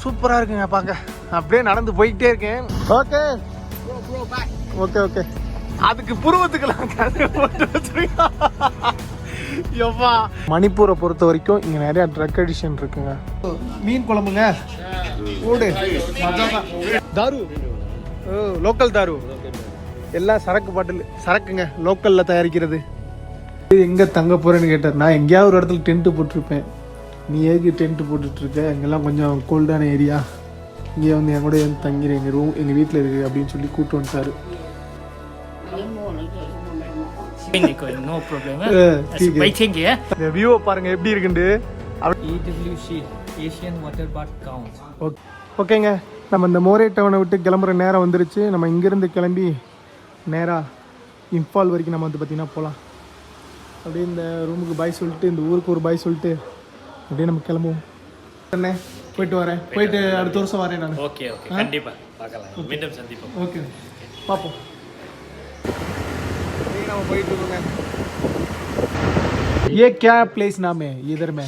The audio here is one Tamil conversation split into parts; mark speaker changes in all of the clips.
Speaker 1: சூப்பராக இருக்குங்க பார்க்க. அப்படியே நடந்து போய்கிட்டே இருக்கேன். Okay okay okay. அதுக்கு புருவத்துக்கெல்லாம் போட்டு வச்சிருக்கேன். எவ்வா மணிப்பூரை பொறுத்த வரைக்கும் இங்கே நிறையா ட்ரக் அடிஷன் இருக்குங்க. மீன் குழம்புங்க, ஊடு, தாரு, லோக்கல் தாரு, எல்லாம் சரக்கு பாட்டில், சரக்குங்க லோக்கலில் தயாரிக்கிறது. எங்கே தங்க போகிறேன்னு கேட்டார். நான் எங்கேயாவது ஒரு இடத்துல டென்ட்டு போட்டிருப்பேன். நீ ஏக்கு டென்ட்டு போட்டுட்ருக்க, இங்கெல்லாம் கொஞ்சம் கோல்டான ஏரியா, இங்கே வந்து என் கூட வந்து தங்கிடு, எங்கள் ரூம் எங்கள் வீட்டில் இருக்குது அப்படின்னு சொல்லி கூப்பிட்டு வந்துட்டாரு.
Speaker 2: No problem.
Speaker 1: இந்த வியூவை பாருங்க எப்படி இருக்குண்டு.
Speaker 2: EWC Asian Water Bath Count.
Speaker 1: ஓகேங்க, நம்ம இந்த மோரே டவுனை விட்டு கிளம்புற நேரம் வந்துருச்சு. நம்ம இங்கேருந்து கிளம்பி நேராக இம்பால் வரைக்கும் நம்ம வந்து பார்த்திங்கன்னா போகலாம். அப்படியே இந்த ரூமுக்கு பாய் சொல்லிட்டு, இந்த ஊருக்கு ஒரு பாய் சொல்லிட்டு அப்படியே நம்ம கிளம்புவோம். அண்ணே போயிட்டு வரேன், போயிட்டு அடுத்த வருஷம் வரேன் நான்.
Speaker 2: ஓகே ஓகே, கண்டிப்பாக பார்க்கலாம், மீண்டும் சந்திப்போம்.
Speaker 1: ஓகே பார்ப்போம். நம்ம போயிட்டு இருக்கோங்க. ये क्या प्लेस नाम है इधर में?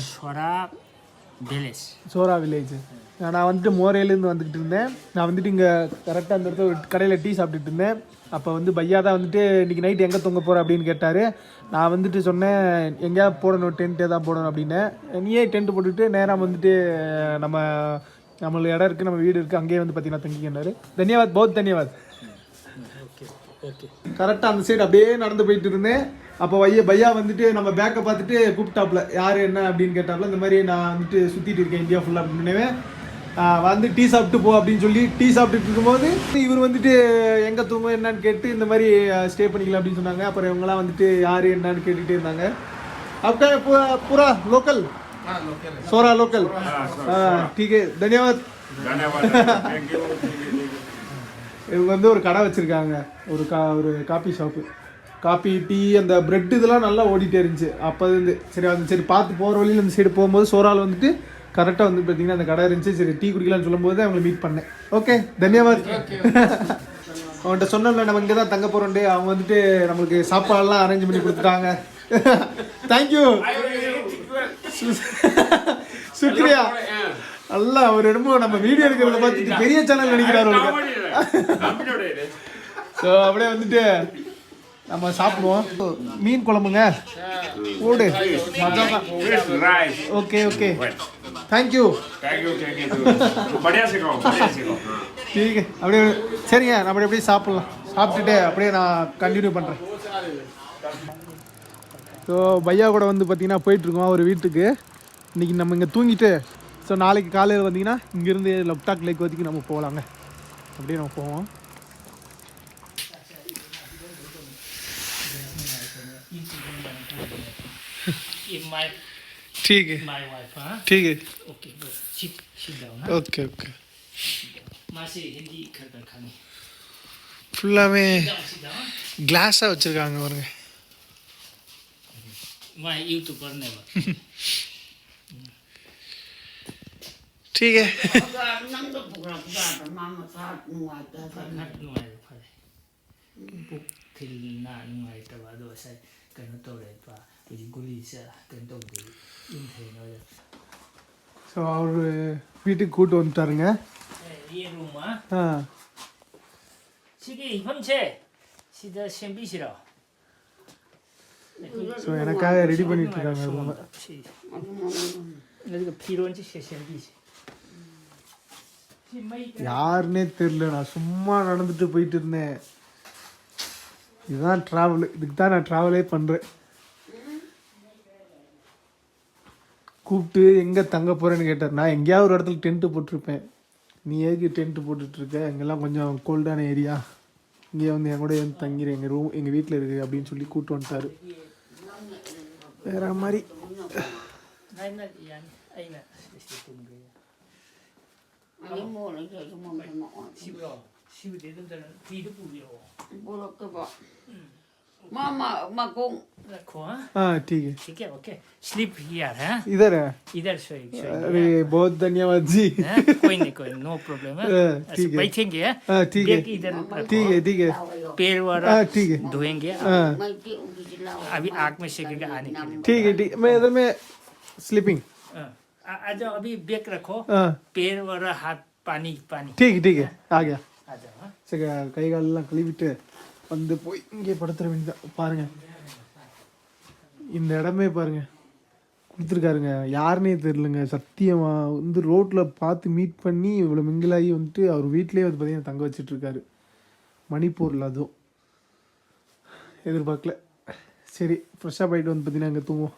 Speaker 1: சோரா வில்லேஜ். நான் வந்துட்டு மோரேலேருந்து வந்துக்கிட்டு இருந்தேன். நான் வந்துட்டு இங்கே கரெக்டாக அந்த இடத்துல கடையில் டீ சாப்பிட்டுட்டு இருந்தேன். அப்போ வந்து பையா தான் வந்துட்டு இன்றைக்கி நைட் எங்கே தூங்க போகிற அப்படின்னு கேட்டார். நான் வந்துட்டு சொன்னேன் எங்கேயா போடணும், டென்ட்டே தான் போடணும் அப்படின்னேன். நீயே டென்ட்டு போட்டுட்டு நேராக வந்துட்டு நம்மளுக்கு இடம் இருக்குது, நம்ம வீடு இருக்குது, அங்கேயே வந்து பார்த்தீங்கன்னா தங்கிக்கினாரு. தன்யவாத், பௌத் தன்யவாத். கரெக்டாக அந்த சைடு அப்படியே நடந்து போயிட்டு இருந்தேன். அப்போ பையா வந்துட்டு நம்ம பேக்கை பார்த்துட்டு கூப்பிட்டாப்புல, யார் என்ன அப்படின்னு கேட்டாப்புல. இந்த மாதிரி நான் வந்துட்டு சுற்றிட்டு இருக்கேன் இந்தியா ஃபுல்லாக அப்படின்னவே, வந்து டீ சாப்பிட்டு போ அப்படின்னு சொல்லி டீ சாப்பிட்டுட்டு இருக்கும்போது இவர் வந்துட்டு எங்கே தூங்கும் என்னன்னு கேட்டு இந்த மாதிரி ஸ்டே பண்ணிக்கலாம் அப்படின்னு சொன்னாங்க. அப்புறம் இவங்கெல்லாம் வந்துட்டு யார் என்னன்னு கேட்டுகிட்டே இருந்தாங்க. आपका पूरा लोकल सोरा लोकल ठीक है धन्यवाद. இவங்க வந்து ஒரு கடை வச்சுருக்காங்க, ஒரு காஃபி ஷாப்பு. காஃபி, டீ, அந்த பிரெட் இதெல்லாம் நல்லா ஓடிட்டே இருந்துச்சு அப்போ இருந்து. சரி பார்த்து போகிற வழியில் அந்த சைடு போகும்போது சோறால் வந்துட்டு கரெக்டாக வந்து பார்த்தீங்கன்னா அந்த கடை இருந்துச்சு. சரி டீ குடிக்கலாம்னு சொல்லும்போது அவங்களை மீட் பண்ணேன். ஓகே தன்யவாத். அவன்கிட்ட சொன்னோம்ல நம்ம இங்கே தான் தங்க போகிறோன்ட்டு, அவங்க வந்துட்டு நம்மளுக்கு சாப்பாடெல்லாம் அரேஞ்ச் பண்ணி கொடுத்துட்டாங்க. தேங்க்யூ, சுக்ரியா. நல்லா ஒரு இடமும் நம்ம வீடியோ எடுக்கிறத பார்த்துட்டு பெரிய சேனல் நினைக்கிறாரு. ஸோ அப்படியே வந்துட்டு நம்ம சாப்பிடுவோம். மீன் குழம்புங்க, ஊடு, ஓகே ஓகே தேங்க்யூ. ठीक है அப்படியே சரிங்க, நம்ம அப்படியே சாப்பிட்லாம். சாப்பிட்டுட்டு அப்படியே நான் கண்டினியூ பண்ணுறேன். ஸோ பையா கூட வந்து பார்த்தீங்கன்னா போயிட்டுருக்கோம் ஒரு வீட்டுக்கு. இன்றைக்கி நம்ம இங்கே தூங்கிட்டு, ஸோ நாளைக்கு காலையில் வந்தீங்கன்னா இங்கேருந்து லொக்டாக் லேக் வரைக்கும் நம்ம போகலாங்க. அப்படியே நம்ம போவோம். ठीक है ठीक है ओके ओके. ஃபுல்லாகவே கிளாஸாக வச்சுருக்காங்க பாருங்க. ठीक है ஸோ அவர் வீட்டுக்கு கூட்டு வந்துட்டாருங்க. ஸோ எனக்காக ரெடி பண்ணிட்டு இருக்காங்க ரூமை. யாருன்னே தெரியல, நான் சும்மா நடந்துட்டு போயிட்டு இருந்தேன். இதுதான் ட்ராவல், இதுக்கு தான் நான் ட்ராவலே பண்ணுறேன். கூப்பிட்டு எங்கே தங்க போகிறேன்னு கேட்டார். நான் எங்கேயாவது ஒரு இடத்துல டென்ட்டு போட்டிருப்பேன். நீ ஏக்கு டென்ட்டு போட்டுட்ருக்க, இங்கெல்லாம் கொஞ்சம் கோல்டான ஏரியா, இங்கே வந்து என் கூட வந்து தங்கிடு, எங்கள் ரூம் எங்கள் வீட்டில் இருக்குது அப்படின்னு சொல்லி கூப்பிட்டு வந்துட்டார். வேறு மாதிரி
Speaker 2: ठीक है ओके. स्लीप हियर है, इधर सोइए.
Speaker 1: अरे बहुत धन्यवाद जी.
Speaker 2: कोई नहीं नो प्रॉब्लम है. बैठेंगे
Speaker 1: ठीक है ठीक है
Speaker 2: पैर वाला
Speaker 1: ठीक है
Speaker 2: धोएंगे. अभी आँख में सेकेंगे आने के लिए.
Speaker 1: ठीक है मैं इधर में स्लीपिंग
Speaker 2: आ जाओ अभी बैग रखो
Speaker 1: हाँ
Speaker 2: पैर और हाथ पानी पानी
Speaker 1: ठीक है आ गया
Speaker 2: आ जाओ हाँ
Speaker 1: சரி கை காலெல்லாம் கழுவிட்டு வந்து போய் இங்கே படுத்துற வேண்டியதான் பாருங்க இந்த இடமே பாருங்க கொடுத்துருக்காருங்க யாருன்னே தெரிலங்க சத்தியமா வந்து ரோட்டில் பார்த்து மீட் பண்ணி இவ்வளோ மிங்கிலாகி வந்துட்டு அவர் வீட்டிலேயே வந்து பார்த்தீங்கன்னா தங்க வச்சிட்ருக்காரு மணிப்பூரில் அதுவும் எதிர்பார்க்கல சரி ஃப்ரெஷ்ஷாக போயிட்டு வந்து பார்த்தீங்கன்னா அங்கே தூங்குவோம்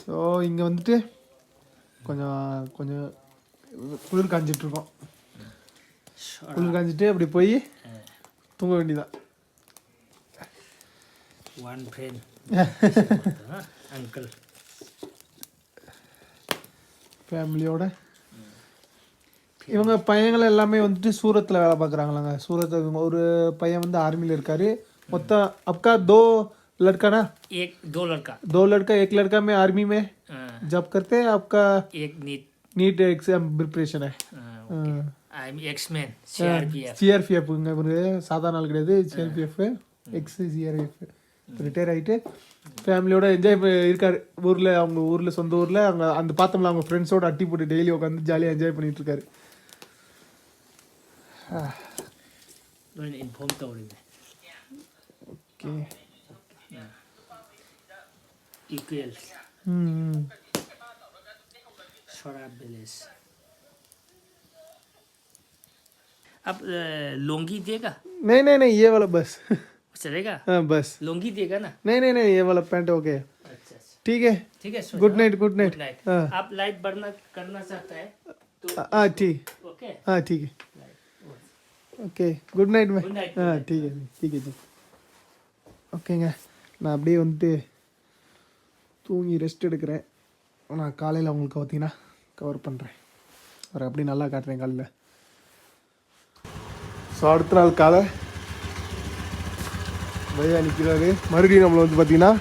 Speaker 1: ஸோ இங்கே வந்துட்டு கொஞ்சம் கொஞ்சம் குளிர் காஞ்சிட்ருக்கோம் குளிர் காஞ்சிட்டு அப்படி போய் தூங்க வேண்டியதான்
Speaker 2: one friend uncle
Speaker 1: ஃபேமிலியோட இவங்க பையங்கள் எல்லாமே வந்துட்டு சூரத்தில் வேலை பார்க்குறாங்களாங்க சூரத்தில் ஒரு பையன் வந்து ஆர்மியில் இருக்காரு மொத்தம் आपका दो लड़का ना
Speaker 2: एक दो लड़का
Speaker 1: एक लड़का में आर्मी में जॉब करते हैं आपका
Speaker 2: एक
Speaker 1: नीट एग्जाम प्रिपरेशन है
Speaker 2: आई एम एक्समैन सीआरपीएफ
Speaker 1: சிஆர்பிஎஃப்ங்க ஒரு சாதாரண நாள் கிடையாது சிஆர்பிஎஃப் எக்ஸ் சிஆர்பிஎஃப் ரிட்டையர் ஆகிட்டு ஃபேமிலியோட என்ஜாய் இருக்காரு ஊரில் அவங்க ஊரில் சொந்த ஊரில் அவங்க அந்த பார்த்தோம்ல அவங்க ஃப்ரெண்ட்ஸோட அட்டி போட்டு டெய்லி உட்காந்து ஜாலியாக என்ஜாய் பண்ணிட்டு இருக்காரு ஓகே
Speaker 2: इक्वल शराब बिलेस अब लुंगी देगा
Speaker 1: नहीं ये वाला बस
Speaker 2: चलेगा
Speaker 1: हाँ बस
Speaker 2: लुंगी देगा ना
Speaker 1: नहीं ये वाला पैंट ओके
Speaker 2: अच्छा
Speaker 1: ठीक है
Speaker 2: सो
Speaker 1: गुड नाइट हाँ
Speaker 2: आप लाइट बढ़ना करना चाहता है तो
Speaker 1: हाँ ठीक
Speaker 2: ओके
Speaker 1: हाँ ठीक है ஓகே குட் நைட் மே
Speaker 2: Good night.
Speaker 1: ஆ ठीक है ஓகேங்க நான் அப்படியே வந்துட்டு தூங்கி ரெஸ்ட் எடுக்கிறேன் நான் காலையில் உங்களுக்கு பார்த்தீங்கன்னா கவர் பண்ணுறேன் அவர் அப்படி நல்லா காட்டுறேன் காலையில் ஸோ அடுத்த நாள் காலை பையா நிற்கிறாரு மறுபடியும் நம்மளை வந்து பார்த்தீங்கன்னா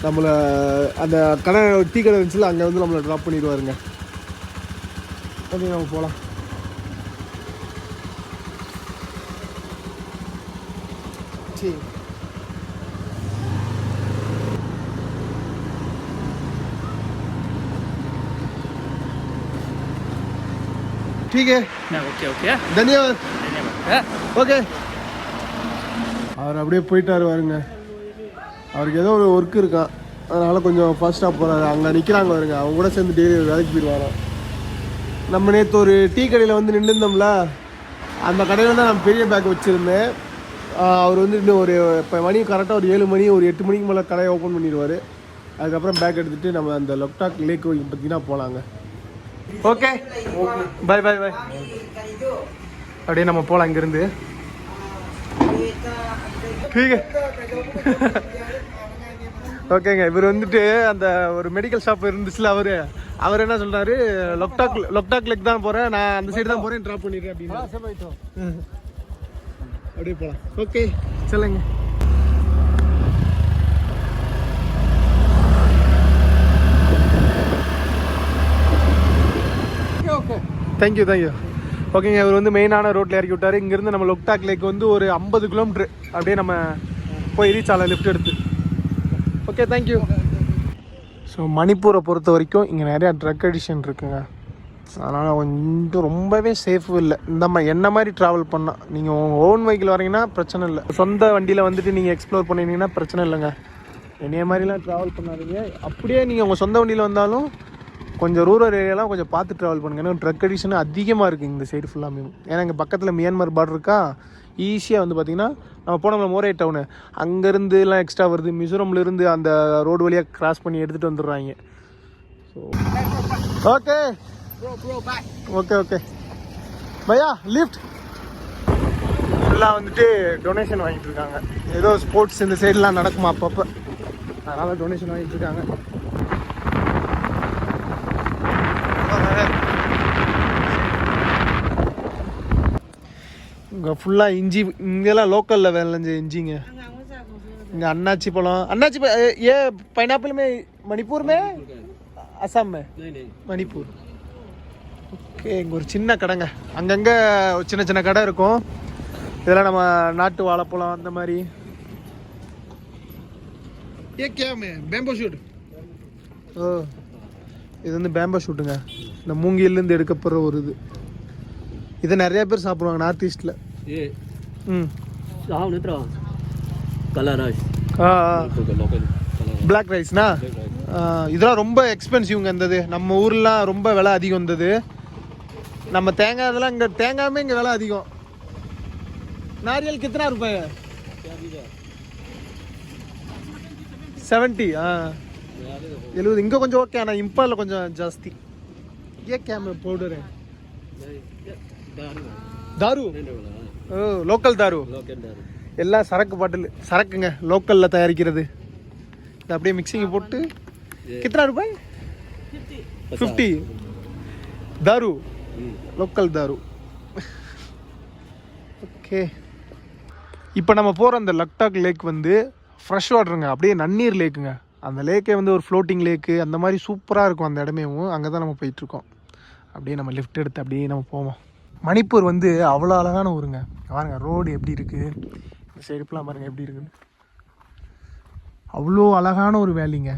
Speaker 1: நம்மளை அந்த கடை டீ கடை இருந்துச்சுல அங்கே வந்து நம்மளை ட்ராப் பண்ணிடுவாருங்க ஓகே நம்ம போகலாம் ठीक ठीक है
Speaker 2: ओके ओके
Speaker 1: धन्यवाद
Speaker 2: धन्यवाद
Speaker 1: ஓகே அவர் அப்படியே போயிட்டாரு பாருங்க அவருக்கு ஏதோ ஒரு ஒர்க் இருக்கான் அதனால் கொஞ்சம் ஃபாஸ்ட்டாக போகிறாரு அங்கே நிற்கிறாங்க பாருங்க அவங்க கூட சேர்ந்து டெய்லி வேலைக்கு போயிடுவாராம் நம்ம நேற்று ஒரு டீ கடையில் வந்து நின்றுருந்தோம்ல அந்த கடையில் தான் நான் பெரிய பேக் வச்சுருந்தேன் அவர் வந்து இன்னும் ஒரு இப்போ மணி கரெக்டாக ஒரு 7 மணி ஒரு 8 மணிக்கு மேலே கடையை ஓப்பன் பண்ணிடுவார் அதுக்கப்புறம் பேக் எடுத்துகிட்டு நம்ம அந்த லொக்டாக் லேக் பார்த்தீங்கன்னா போகலாங்க ஓகே பாய் பாய் பாய் அப்படியே நம்ம போகலாம் இங்கேருந்து ஓகேங்க இவர் வந்துட்டு அந்த ஒரு மெடிக்கல் ஷாப் இருந்துச்சுல அவர் என்ன சொல்றாரு லொக்டாக் லேக் தான் போகிறேன் நான் அந்த சைடு தான் போகிறேன் ட்ராப் பண்ணிடுறேன் அப்படின்னு அப்படியே போகலாம் ஓகே சொல்லுங்க தேங்க்யூ ஓகேங்க இவர் வந்து மெயினான ரோட்டில் இறக்கி விட்டார் இங்கேருந்து நம்ம லொக்டாக் லேக் வந்து ஒரு 50 கிலோமீட்ரு அப்படியே நம்ம போய் ரீச் ஆகலாம் லிஃப்ட் எடுத்து ஓகே தேங்க்யூ ஸோ மணிப்பூரை பொறுத்த வரைக்கும் இங்கே நிறையா ட்ரக் அடிஷன் இருக்குங்க அதனால் கொஞ்சம் ரொம்பவே சேஃபும் இல்லை என்ன மாதிரி ட்ராவல் பண்ணால் நீங்கள் உங்கள் ஓன் வெஹிக்கிள் வரீங்கன்னா பிரச்சனை இல்லை சொந்த வண்டியில் வந்துட்டு நீங்கள் எக்ஸ்ப்ளோர் பண்ணிங்கன்னா பிரச்சனை இல்லைங்க என்னைய மாதிரிலாம் ட்ராவல் பண்ணாதீங்க அப்படியே நீங்கள் உங்கள் சொந்த வண்டியில் வந்தாலும் கொஞ்சம் ரூரல் ஏரியாலாம் கொஞ்சம் பார்த்து ட்ராவல் பண்ணுங்க ஏன்னா ட்ரக் அடிஷன் அதிகமாக இருக்குது இந்த சைடு ஃபுல்லாமே ஏன்னா இங்கே பக்கத்தில் மியான்மர் பார்டர் இருக்கா ஈஸியாக வந்து பார்த்திங்கன்னா நம்ம போனோம்ல மோரே டவுனு அங்கேருந்துலாம் எக்ஸ்ட்ரா வருது மிசோரம்லேருந்து அந்த ரோடு வழியாக கிராஸ் பண்ணி எடுத்துகிட்டு வந்துடுறாங்க ஸோ ஓகே ஓகே பையா லிஃப்ட் ஃபுல்லாக வந்துட்டு டொனேஷன் வாங்கிட்டு இருக்காங்க ஏதோ ஸ்போர்ட்ஸ் இந்த சைடெலாம் நடக்குமா அப்பப்போ அதனால் டொனேஷன் வாங்கிட்டு இருக்காங்க இங்கே ஃபுல்லாக இஞ்சி இங்கெல்லாம் லோக்கலில் விளைஞ்ச இஞ்சிங்க இங்கே அன்னாச்சி பழம் ये पाइनएप्पल में मणिपुर में असम में मणिपुर ஓகே இங்கே ஒரு சின்ன கடைங்க அங்கங்கே சின்ன சின்ன கடை இருக்கும் இதெல்லாம் நம்ம நாட்டு வாழைப்பழம் அந்த மாதிரி ये क्या में बैम्बू शूट ஓ இது வந்து பேம்பா ஷூட்டுங்க, இந்த மூங்கிலேருந்து எடுக்கப்படுற ஒரு இது. இதை நிறைய பேர் சாப்பிடுவாங்க நார்த் ஈஸ்டில்.
Speaker 3: கலர் ரைஸ்,
Speaker 1: பிளாக் ரைஸ்னா இதெல்லாம் ரொம்ப எக்ஸ்பென்சிவ்ங்க. இருந்தது நம்ம ஊர்லாம் ரொம்ப விலை அதிகம் இருந்தது. நம்ம தேங்காய் இதெல்லாம் இங்கே தேங்காயுமே இங்கே விலை அதிகம். நாரியல் கித்தனா ரூபாய்? 70. 70. இங்கே கொஞ்சம் ஓகே, ஆனால் இம்பாலில் கொஞ்சம் ஜாஸ்தி. ஏன் கேமரா பவுடரு தாரு? ஓ லோக்கல் தாரு. எல்லாம் சரக்கு பாட்டில், சரக்குங்க லோக்கலில் தயாரிக்கிறது. இது அப்படியே மிக்சிங் போட்டு கித்தனா ரூபாய்? 50. தாரு, லோக்கல் தாரு. ஓகே, இப்போ நம்ம போகிற அந்த லக்டாக் லேக் வந்து ஃப்ரெஷ் வாட்டருங்க, அப்படியே நன்னீர் லேக்குங்க. அந்த லேக்கே வந்து ஒரு ஃப்ளோட்டிங் லேக்கு அந்த மாதிரி சூப்பராக இருக்கும் அந்த இடமேவும். அங்கே தான் நம்ம போயிட்டுருக்கோம். அப்படியே நம்ம லிஃப்ட் எடுத்து அப்படியே நம்ம போவோம். மணிப்பூர் வந்து அவ்வளோ அழகான ஊருங்க. பாருங்க ரோடு எப்படி இருக்குது, இந்த சைடுப்பெலாம் பாருங்கள் எப்படி இருக்குன்னு. அவ்வளோ அழகான ஒரு வேலிங்க.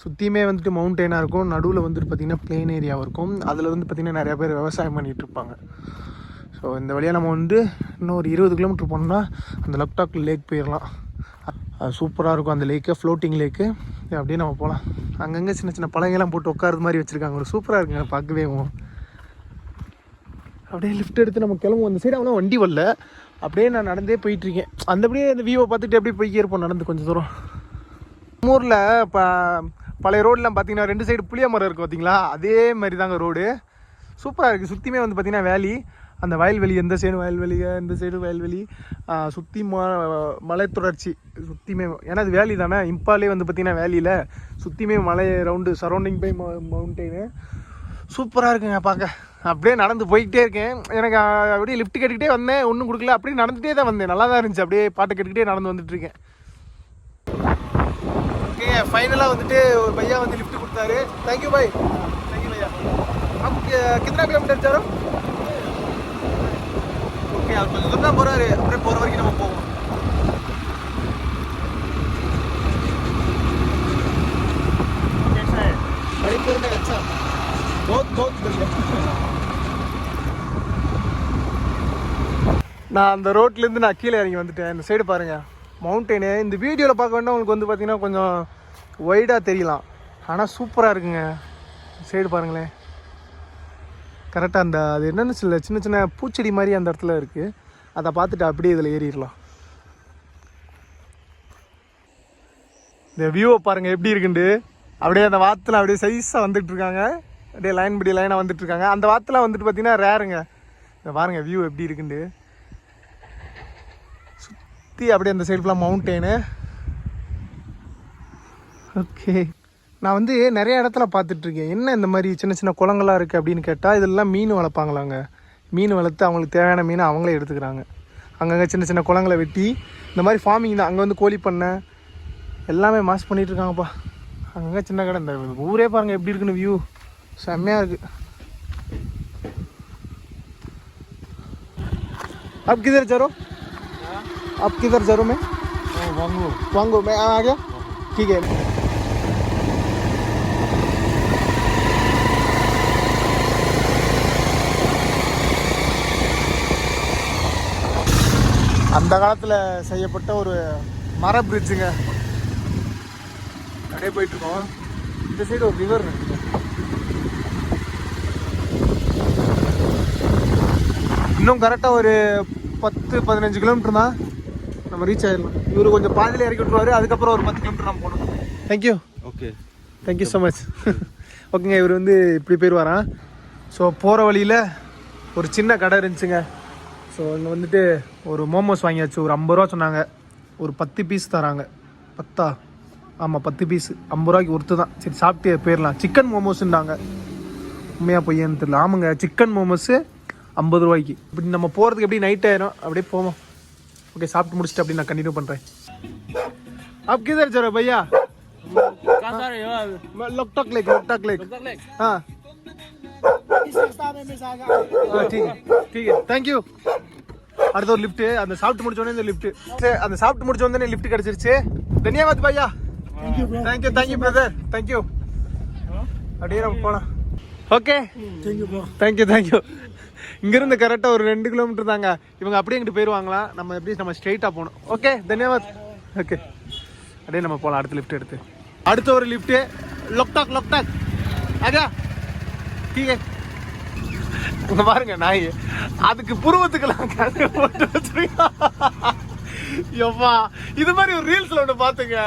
Speaker 1: சுற்றியுமே வந்துட்டு மவுண்டெயினாக இருக்கும், நடுவில் வந்துட்டு பார்த்திங்கன்னா பிளெயின் ஏரியாவும் இருக்கும். அதில் வந்து பார்த்திங்கன்னா நிறையா பேர் விவசாயம் பண்ணிகிட்டு இருப்பாங்க. ஸோ இந்த வழியாக நம்ம வந்து இன்னும் ஒரு 20 கிலோமீட்டர் போனோம்னா அந்த லக்டாக் லேக் போயிடலாம். அது சூப்பராக இருக்கும் அந்த லேக்கு, ஃப்ளோட்டிங் லேக்கு. அப்படியே நம்ம போகலாம். அங்கங்கே சின்ன சின்ன பழங்கெல்லாம் போட்டு உட்காரது மாதிரி வச்சுருக்காங்க. ஒரு சூப்பராக இருக்குங்க பார்க்கவே. அப்படியே லிஃப்ட் எடுத்து நம்ம கிளம்புவோம். அந்த சைடு அவ்வளோ வண்டி வரல, அப்படியே நான் நடந்தே போயிட்டுருக்கேன். அந்தபடியே அந்த வியூவை பார்த்துட்டு அப்படியே போய்க்கே இருப்போம் நடந்து கொஞ்சம் தூரம். ஊரில் இப்போ பழைய ரோடெலாம் பார்த்தீங்கன்னா 2 சைடு புளிய மரம் இருக்குது பார்த்தீங்களா, அதே மாதிரி தாங்க ரோடு. சூப்பராக இருக்குது. சுற்றியுமே வந்து பார்த்திங்கன்னா வேலி, அந்த வயல்வெளி, எந்த சைடு வயல்வெளிங்க, இந்த சைடு வயல்வெளி, சுற்றி மலை தொடர்ச்சி சுற்றியுமே. ஏன்னா அது வேலி தானே, இம்பாலே வந்து பார்த்திங்கன்னா வேலியில் சுற்றியுமே மலை ரவுண்டு சரௌண்டிங் பை மவுண்டெயின். சூப்பராக இருக்குங்க பார்க்க. அப்படியே நடந்து போய்கிட்டே இருக்கேன். எனக்கு அப்படியே லிஃப்ட் கேட்டுக்கிட்டே வந்தேன், ஒன்றும் கொடுக்கல. அப்படியே நடந்துகிட்டே தான் வந்தேன். நல்லா தான் இருந்துச்சு. அப்படியே பாட்டு கேட்டுக்கிட்டே நடந்து வந்துட்டுருக்கேன். ஓகே, ஃபைனலாக வந்துட்டு ஒரு பையா வந்து லிஃப்ட் கொடுத்தாரு. Thank you bye. தேங்க்யூ பையா. நமக்கு கித்தனை கிலோமீட்டர் சாரும்? ஓகே, அவர் கொஞ்சம் தூரம் தான் போகிறாரு. அப்படியே போகிற வரைக்கும் நம்ம போவோம். மணிப்பூர் में अच्छा बहुत बढ़िया. நான் அந்த ரோட்லேருந்து நான் கீழே இறங்கி வந்துட்டேன். இந்த சைடு பாருங்கள் மவுண்டெயினு. இந்த வீடியோவில் பார்க்க வேண்டாம், உங்களுக்கு வந்து பார்த்திங்கன்னா கொஞ்சம் ஒய்டாக தெரியலாம், ஆனால் சூப்பராக இருக்குங்க. சைடு பாருங்களேன், கரெக்டாக அந்த அது என்னென்னு சின்ன சின்ன பூச்செடி மாதிரி அந்த இடத்துல இருக்குது. அதை பார்த்துட்டு அப்படியே இதில் ஏறிடலாம். இந்த வியூவை பாருங்கள் எப்படி இருக்குண்டு. அப்படியே அந்த வாத்தில் அப்படியே சைஸாக வந்துட்டுருக்காங்க. அப்படியே லைன் படி லைனாக வந்துட்டுருக்காங்க. அந்த வாத்தில் வந்துட்டு பார்த்திங்கன்னா ரேருங்க. இந்த பாருங்கள் வியூ எப்படி இருக்குண்டு. சுற்றி அப்படியே அந்த சைடு ஃபுல்லாக மவுண்டெயினு. ஓகே, நான் வந்து நிறைய இடத்துல பார்த்துட்ருக்கேன். என்ன இந்த மாதிரி சின்ன சின்ன குளங்களாக இருக்குது அப்படின்னு கேட்டால், இதெல்லாம் மீன் வளர்ப்பாங்களாங்க. மீன் வளர்த்து அவங்களுக்கு தேவையான மீனை அவங்களே எடுத்துக்கிறாங்க. அங்கங்கே சின்ன சின்ன குளங்களை வெட்டி இந்த மாதிரி ஃபார்மிங் தான். அங்கே வந்து கோழி பண்ணை எல்லாமே மாஸ் பண்ணிகிட்ருக்காங்கப்பா. அங்கங்கே சின்ன கடை. இந்த ஊரே பாருங்கள் எப்படி இருக்குன்னு. வியூ செம்மையாக இருக்குது. आप किधर जा रहे हो? आप किधर जा रहे हो? मैं वांगू मैं आ गया. ठीक है. அந்த காலத்தில் செய்யப்பட்ட ஒரு மர பிரிட்ஜுங்க. அப்படியே போயிட்டுருக்கோம். இந்த சைடு ஒரு ரிவர் இருக்குது. இன்னும் கரெக்டாக ஒரு 10-15 கிலோமீட்டர் தான் நம்ம ரீச் ஆகிடலாம். இவர் கொஞ்சம் பாதியில் இறக்கி விட்டுருவாரு. அதுக்கப்புறம் ஒரு 10 கிலோமீட்டர் நம்ம போகணும். Thank you. Okay, thank you so much. ஓகேங்க, இவர் வந்து இப்படி போயிடுவாரான். ஸோ போகிற வழியில் ஒரு சின்ன கடை இருந்துச்சுங்க. ஸோ இங்கே வந்துட்டு ஒரு மோமோஸ் வாங்கியாச்சு. ஒரு 50 ரூபா சொன்னாங்க. ஒரு 10 பீஸ் தராங்க. 10? ஆமாம், 10 பீஸு 50 ரூபாய்க்கு ஒருத்து தான். சரி சாப்பிட்டு போயிடலாம். சிக்கன் மோமோஸுன்னாங்க. உண்மையாக பொய்யான்னு தெரியல. ஆமாங்க, சிக்கன் மோமோஸு 50 ரூபாய்க்கு. இப்படி நம்ம போகிறதுக்கு எப்படி நைட் ஆயிரும். அப்படியே போவோம். ஓகே, சாப்பிட்டு முடிச்சுட்டு அப்படி நான் கண்டினியூ பண்ணுறேன். आप किधर जा रहे हो भैया? लोकटॉक लेक. हाँ ठीक है, ठीक है, थैंक यू. அடுத்த ஒரு லிஃப்ட். அந்த சாப்பிட்டு முடிச்ச உடனே இந்த லிஃப்ட், அந்த சாப்பிட்டு முடிச்ச உடனே லிஃப்ட் கிடைச்சிருச்சு. தன்யவாத் பையா. Thank you brother, thank you. அப்படியே நம்ம போலாம். Okay, thank you. இங்கிருந்து கரெக்டாக ஒரு 2 கிலோமீட்டர் தாங்க. இவங்க அப்படியே இங்கிட்டு போயிடுவாங்களா, நம்ம எப்படி நம்ம ஸ்ட்ரெயிட்டாக போகணும். ஓகே, தன்யவாத். ஓகே, அப்படியே நம்ம போகலாம். அடுத்த லிஃப்ட் எடுத்து அடுத்த ஒரு லிஃப்ட்டு லொக்டாக் ஆகா டீகே. இங்க பாருங்க நாய், அதுக்கு புருவத்துக்கெல்லாம் கதை போட்டு வச்சிருக்கா. எவ்வா, இது மாதிரி ஒரு ரீல்ஸ்ல ஒன்று பார்த்துங்க.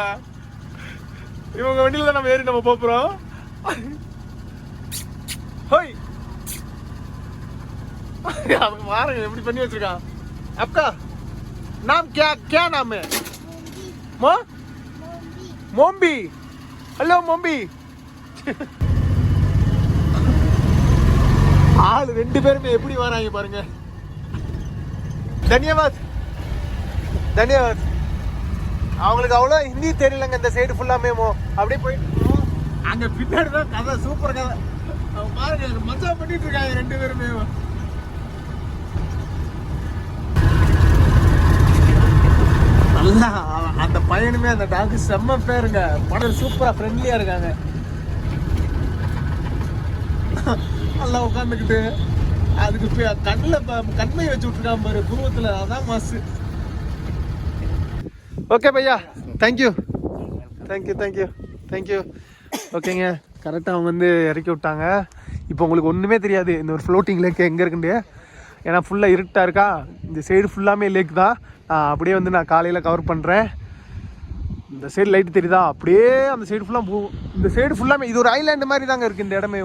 Speaker 1: இவங்க வண்டியில தான் நம்ம ஏறி நம்ம போறோம். ஹோய், அதுக்கு பாருங்க எப்படி பண்ணி வச்சிருக்கான். அப்கா नाम क्या नाम है? मोम्बी. हेलो मोम्बी. ஆள் 2 பேருமே எப்படி வராங்க பாருங்க. தன்யவாத். அவங்களுக்கு அவ்வளோ ஹிந்தி தெரியலங்க. இந்த சைடு ஃபுல்லாமே அப்படியே போயிட்டு அங்க பின்னாடி தான் கதை, சூப்பர் கதை. அவங்க பாருங்க மஜா பண்ணிட்டு இருக்காங்க 2 பேருமே. நல்லா அந்த பையனுமே அந்த டாக்கு செம்ம பேருங்க. படம் சூப்பரா ஃப்ரெண்ட்லியா இருக்காங்க. நல்லா உட்காந்துக்கிட்டு அதுக்கு கண்ணில் கண்மையை வச்சு விட்டுருக்காம பாரு புருவத்தில். அதான் மாசு. ஓகே பையா, தேங்க்யூ. ஓகேங்க, கரெக்டாக அவங்க வந்து இறக்கி விட்டாங்க. இப்போ உங்களுக்கு ஒன்றுமே தெரியாது இந்த ஒரு ஃப்ளோட்டிங் லேக் எங்கே இருக்குண்டு. ஏன்னா ஃபுல்லாக இருட்டாக இருக்கா. இந்த சைடு ஃபுல்லாமே லேக் தான். அப்படியே வந்து நான் காலையில் கவர் பண்ணுறேன். இந்த சைடு லைட்டு தெரியுதா, அப்படியே அந்த சைடு ஃபுல்லாக இந்த சைடு ஃபுல்லாமே இது ஒரு ஐலாண்டு மாதிரி தாங்க இருக்குது இந்த இடமே.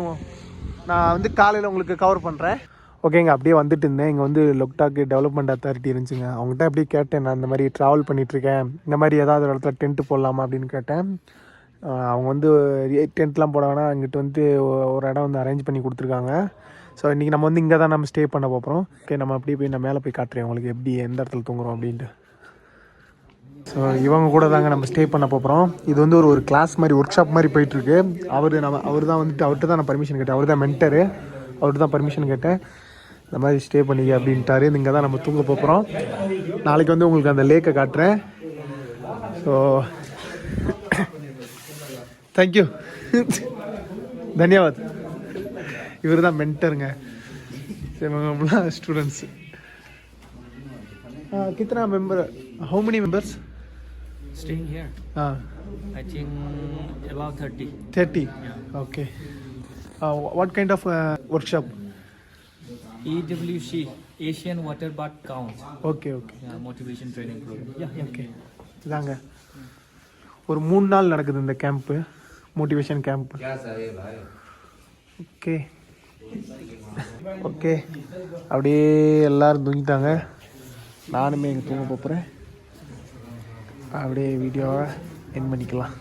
Speaker 1: நான் வந்து காலையில் உங்களுக்கு கவர் பண்ணுறேன். ஓகேங்க, அப்படியே வந்துட்டு இருந்தேன். இங்கே வந்து லொக்டாக் டெவலப்மெண்ட் அத்தாரிட்டி இருந்துச்சுங்க. அவங்ககிட்ட அப்படியே கேட்டேன், நான் இந்த மாதிரி ட்ராவல் பண்ணிகிட்ருக்கேன், இந்த மாதிரி ஏதாவது ஒரு இடத்துல டென்ட்டு போடலாமா அப்படின்னு கேட்டேன். அவங்க வந்து டென்ட்லாம் போடாங்கன்னா அங்கிட்டு வந்து ஒரு இடம் வந்து அரேஞ்ச் பண்ணி கொடுத்துருக்காங்க. ஸோ இன்றைக்கி நம்ம வந்து இங்கே தான் நம்ம ஸ்டே பண்ண போகிறோம். ஓகே, நம்ம அப்படியே போய் நான் மேலே போய் காட்டுறேன் உங்களுக்கு எப்படி எந்த இடத்துல தூங்குறோம் அப்படின்ட்டு. ஸோ இவங்க கூட தாங்க நம்ம ஸ்டே பண்ண போகிறோம். இது வந்து ஒரு கிளாஸ் மாதிரி, ஒர்க் ஷாப் மாதிரி போயிட்டுருக்கு. அவர் தான் வந்துட்டு அவர்கிட்ட தான் நான் பர்மிஷன் கேட்டேன். அவர் தான் மென்டரு. அவர்கிட்ட தான் பர்மிஷன் கேட்டேன். இந்த மாதிரி ஸ்டே பண்ணிக்க அப்படின்ட்டாரு. இங்கே தான் நம்ம தூங்க போகிறோம். நாளைக்கு வந்து உங்களுக்கு அந்த லேக்கை காட்டுறேன். ஸோ தேங்க்யூ, தன்யவாத். இவர் தான் மென்டருங்க. சரி, ஸ்டூடெண்ட்ஸ். कितना member? How many members
Speaker 2: staying here? I think about 30.
Speaker 1: Yeah. Okay. What kind of workshop?
Speaker 2: EWC, Asian Water Bath Counts.
Speaker 1: Okay.
Speaker 2: Yeah, motivation training program. Yeah.
Speaker 1: Okay. இதாங்க ஒரு 3 நாள் நடக்குது இந்த கேம்ப்பு, மோட்டிவேஷன் கேம்ப். ஓகே, அப்படியே எல்லாரும் தூங்கிட்டாங்க. நானுமே இங்கே தூங்க போகிறேன். அப்படியே வீடியோவை என் பண்ணிக்கலாம்.